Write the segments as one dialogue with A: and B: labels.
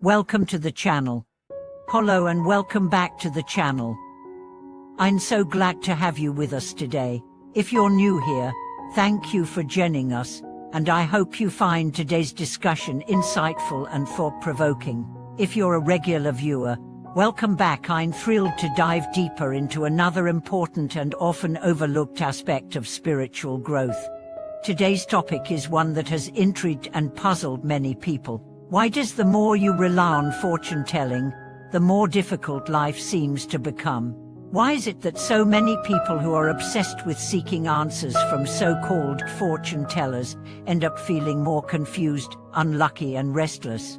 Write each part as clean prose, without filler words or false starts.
A: Welcome to the channel. Hello and welcome back to the channel. I'm so glad to have you with us today. If you're new here, thank you for joining us, and I hope you find today's discussion insightful and thought-provoking. If you're a regular viewer, welcome back. I'm thrilled to dive deeper into another important and often overlooked aspect of spiritual growth. Today's topic is one that has intrigued and puzzled many people. Why does the more you rely on fortune-telling, the more difficult life seems to become? Why is it that so many people who are obsessed with seeking answers from so-called fortune-tellers end up feeling more confused, unlucky and restless?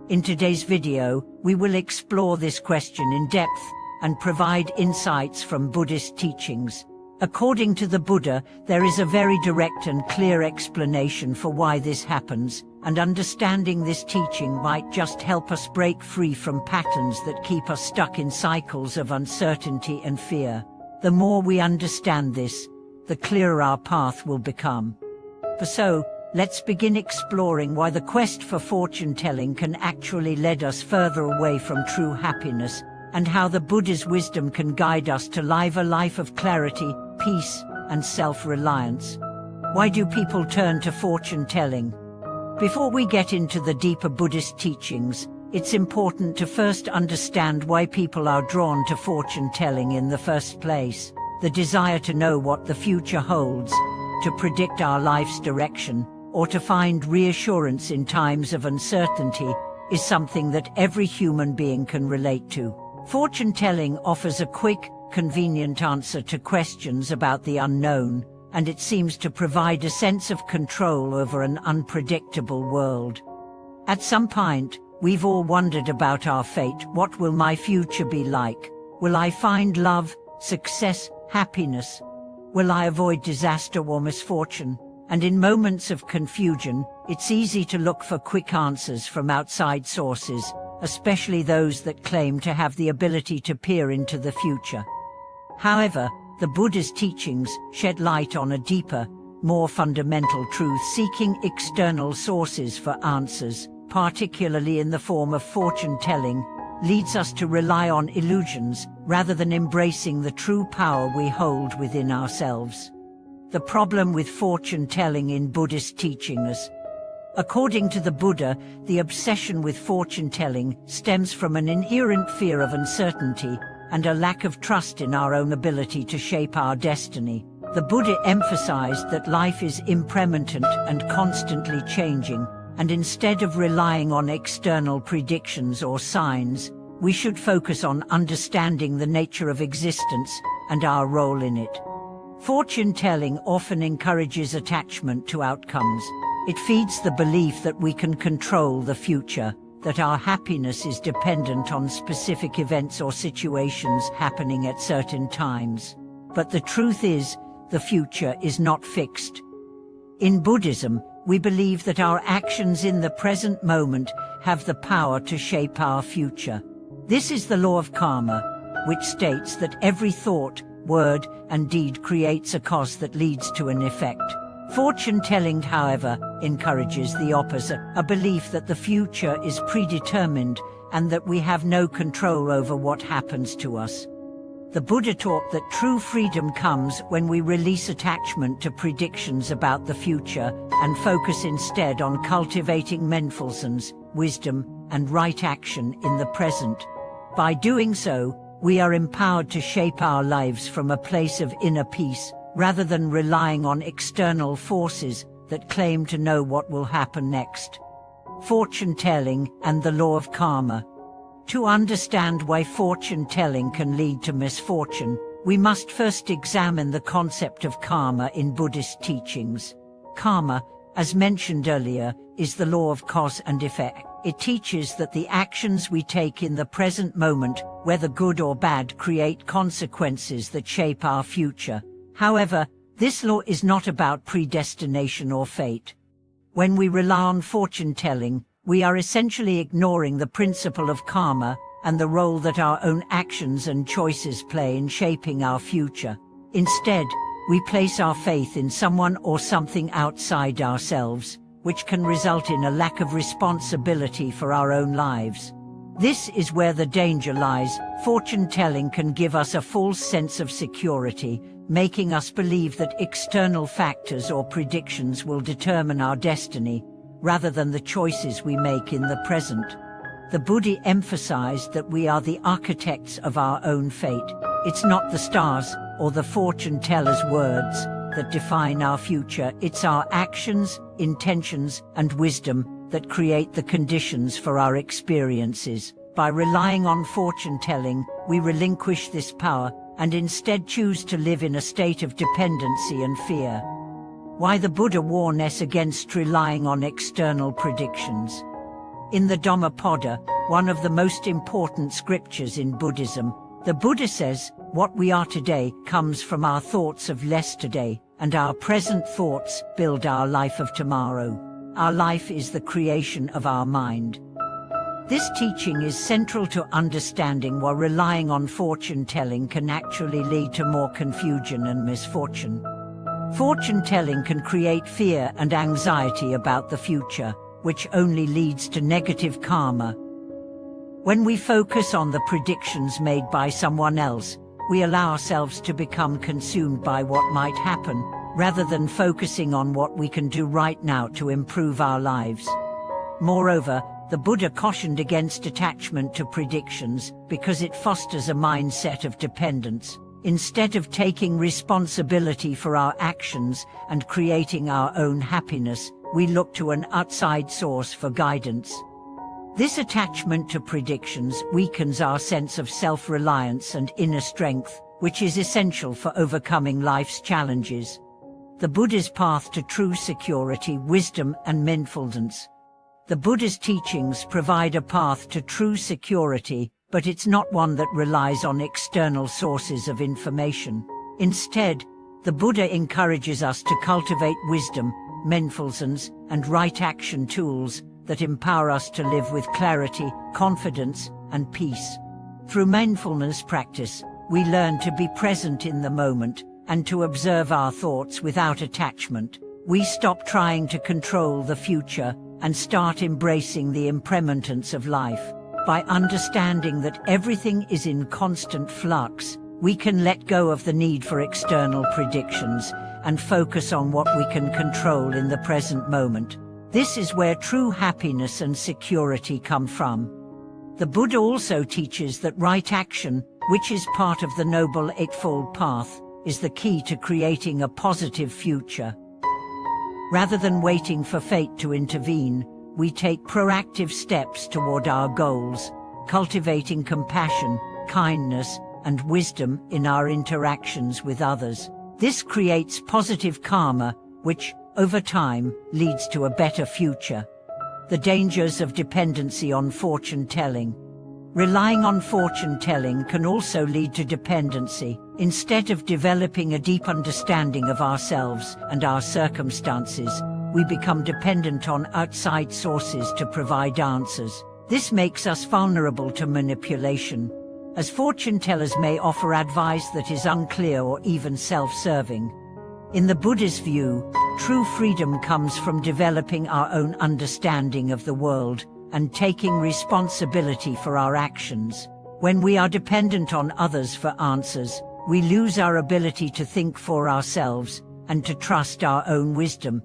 A: In today's video, we will explore this question in depth and provide insights from Buddhist teachings. According to the Buddha, there is a very direct and clear explanation for why this happens, and understanding this teaching might just help us break free from patterns that keep us stuck in cycles of uncertainty and fear. The more we understand this, the clearer our path will become. So, let's begin exploring why the quest for fortune-telling can actually lead us further away from true happiness, and how the Buddha's wisdom can guide us to live a life of clarity, peace, and self-reliance. Why do people turn to fortune-telling? Before we get into the deeper Buddhist teachings, it's important to first understand why people are drawn to fortune-telling in the first place. The desire to know what the future holds, to predict our life's direction, or to find reassurance in times of uncertainty, is something that every human being can relate to. Fortune-telling offers a quick, convenient answer to questions about the unknown, and it seems to provide a sense of control over an unpredictable world. At some point, we've all wondered about our fate. What will my future be like? Will I find love, success, happiness? Will I avoid disaster or misfortune? And in moments of confusion, it's easy to look for quick answers from outside sources, especially those that claim to have the ability to peer into the future. However, the Buddha's teachings shed light on a deeper, more fundamental truth. Seeking external sources for answers, particularly in the form of fortune-telling, leads us to rely on illusions rather than embracing the true power we hold within ourselves. The problem with fortune-telling in Buddhist teachings. According to the Buddha, the obsession with fortune-telling stems from an inherent fear of uncertainty and a lack of trust in our own ability to shape our destiny. The Buddha emphasized that life is impermanent and constantly changing, and instead of relying on external predictions or signs, we should focus on understanding the nature of existence and our role in it. Fortune-telling often encourages attachment to outcomes. It feeds the belief that we can control the future, that our happiness is dependent on specific events or situations happening at certain times. But the truth is, the future is not fixed. In Buddhism, we believe that our actions in the present moment have the power to shape our future. This is the law of karma, which states that every thought, word, and deed creates a cause that leads to an effect. Fortune-telling, however, encourages the opposite, a belief that the future is predetermined and that we have no control over what happens to us. The Buddha taught that true freedom comes when we release attachment to predictions about the future and focus instead on cultivating mindfulness, wisdom, and right action in the present. By doing so, we are empowered to shape our lives from a place of inner peace, rather than relying on external forces that claim to know what will happen next. Fortune-telling and the law of karma. To understand why fortune-telling can lead to misfortune, we must first examine the concept of karma in Buddhist teachings. Karma, as mentioned earlier, is the law of cause and effect. It teaches that the actions we take in the present moment, whether good or bad, create consequences that shape our future. However, this law is not about predestination or fate. When we rely on fortune-telling, we are essentially ignoring the principle of karma and the role that our own actions and choices play in shaping our future. Instead, we place our faith in someone or something outside ourselves, which can result in a lack of responsibility for our own lives. This is where the danger lies. Fortune-telling can give us a false sense of security, making us believe that external factors or predictions will determine our destiny, rather than the choices we make in the present. The Buddha emphasized that we are the architects of our own fate. It's not the stars or the fortune-teller's words that define our future. It's our actions, intentions, and wisdom that create the conditions for our experiences. By relying on fortune-telling, we relinquish this power and instead choose to live in a state of dependency and fear. Why the Buddha warned us against relying on external predictions. In the Dhammapada, one of the most important scriptures in Buddhism, the Buddha says, "What we are today comes from our thoughts of yesterday, and our present thoughts build our life of tomorrow." Our life is the creation of our mind. This teaching is central to understanding why relying on fortune-telling can actually lead to more confusion and misfortune. Fortune-telling can create fear and anxiety about the future, which only leads to negative karma. When we focus on the predictions made by someone else, we allow ourselves to become consumed by what might happen, rather than focusing on what we can do right now to improve our lives. Moreover, the Buddha cautioned against attachment to predictions because it fosters a mindset of dependence. Instead of taking responsibility for our actions and creating our own happiness, we look to an outside source for guidance. This attachment to predictions weakens our sense of self-reliance and inner strength, which is essential for overcoming life's challenges. The Buddha's path to true security, wisdom, and mindfulness. The Buddha's teachings provide a path to true security, but it's not one that relies on external sources of information. Instead, the Buddha encourages us to cultivate wisdom, mindfulness, and right action tools that empower us to live with clarity, confidence, and peace. Through mindfulness practice, we learn to be present in the moment and to observe our thoughts without attachment. We stop trying to control the future and start embracing the impermanence of life. By understanding that everything is in constant flux, we can let go of the need for external predictions and focus on what we can control in the present moment. This is where true happiness and security come from. The Buddha also teaches that right action, which is part of the Noble Eightfold Path, is the key to creating a positive future. Rather than waiting for fate to intervene, we take proactive steps toward our goals, cultivating compassion, kindness, and wisdom in our interactions with others. This creates positive karma, which, over time, leads to a better future. The dangers of dependency on fortune-telling. Relying on fortune-telling can also lead to dependency. Instead of developing a deep understanding of ourselves and our circumstances, we become dependent on outside sources to provide answers. This makes us vulnerable to manipulation, as fortune-tellers may offer advice that is unclear or even self-serving. In the Buddhist view, true freedom comes from developing our own understanding of the world and taking responsibility for our actions. When we are dependent on others for answers, we lose our ability to think for ourselves and to trust our own wisdom.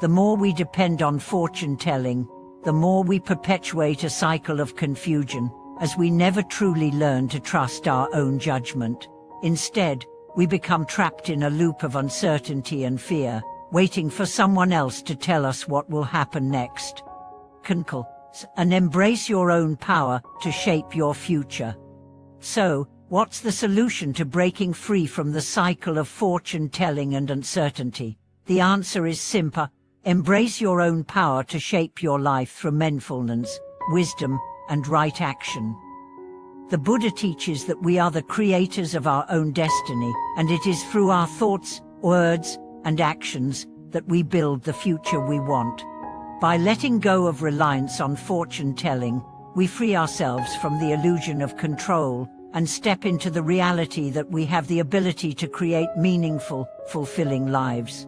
A: The more we depend on fortune-telling, the more we perpetuate a cycle of confusion, as we never truly learn to trust our own judgment. Instead, we become trapped in a loop of uncertainty and fear, waiting for someone else to tell us what will happen next. And embrace your own power to shape your future. So, what's the solution to breaking free from the cycle of fortune-telling and uncertainty? The answer is simple. Embrace your own power to shape your life through mindfulness, wisdom, and right action. The Buddha teaches that we are the creators of our own destiny, and it is through our thoughts, words, and actions that we build the future we want. By letting go of reliance on fortune-telling, we free ourselves from the illusion of control and step into the reality that we have the ability to create meaningful, fulfilling lives.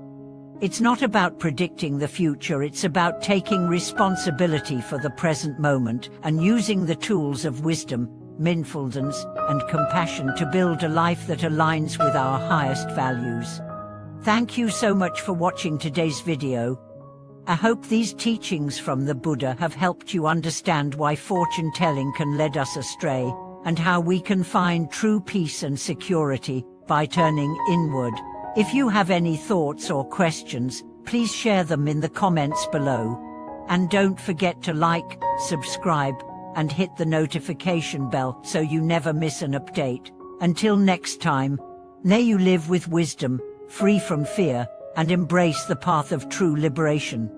A: It's not about predicting the future, it's about taking responsibility for the present moment and using the tools of wisdom, mindfulness, and compassion to build a life that aligns with our highest values. Thank you so much for watching today's video. I hope these teachings from the Buddha have helped you understand why fortune-telling can lead us astray, and how we can find true peace and security by turning inward. If you have any thoughts or questions, please share them in the comments below. And don't forget to like, subscribe, and hit the notification bell so you never miss an update. Until next time, may you live with wisdom, free from fear, and embrace the path of true liberation.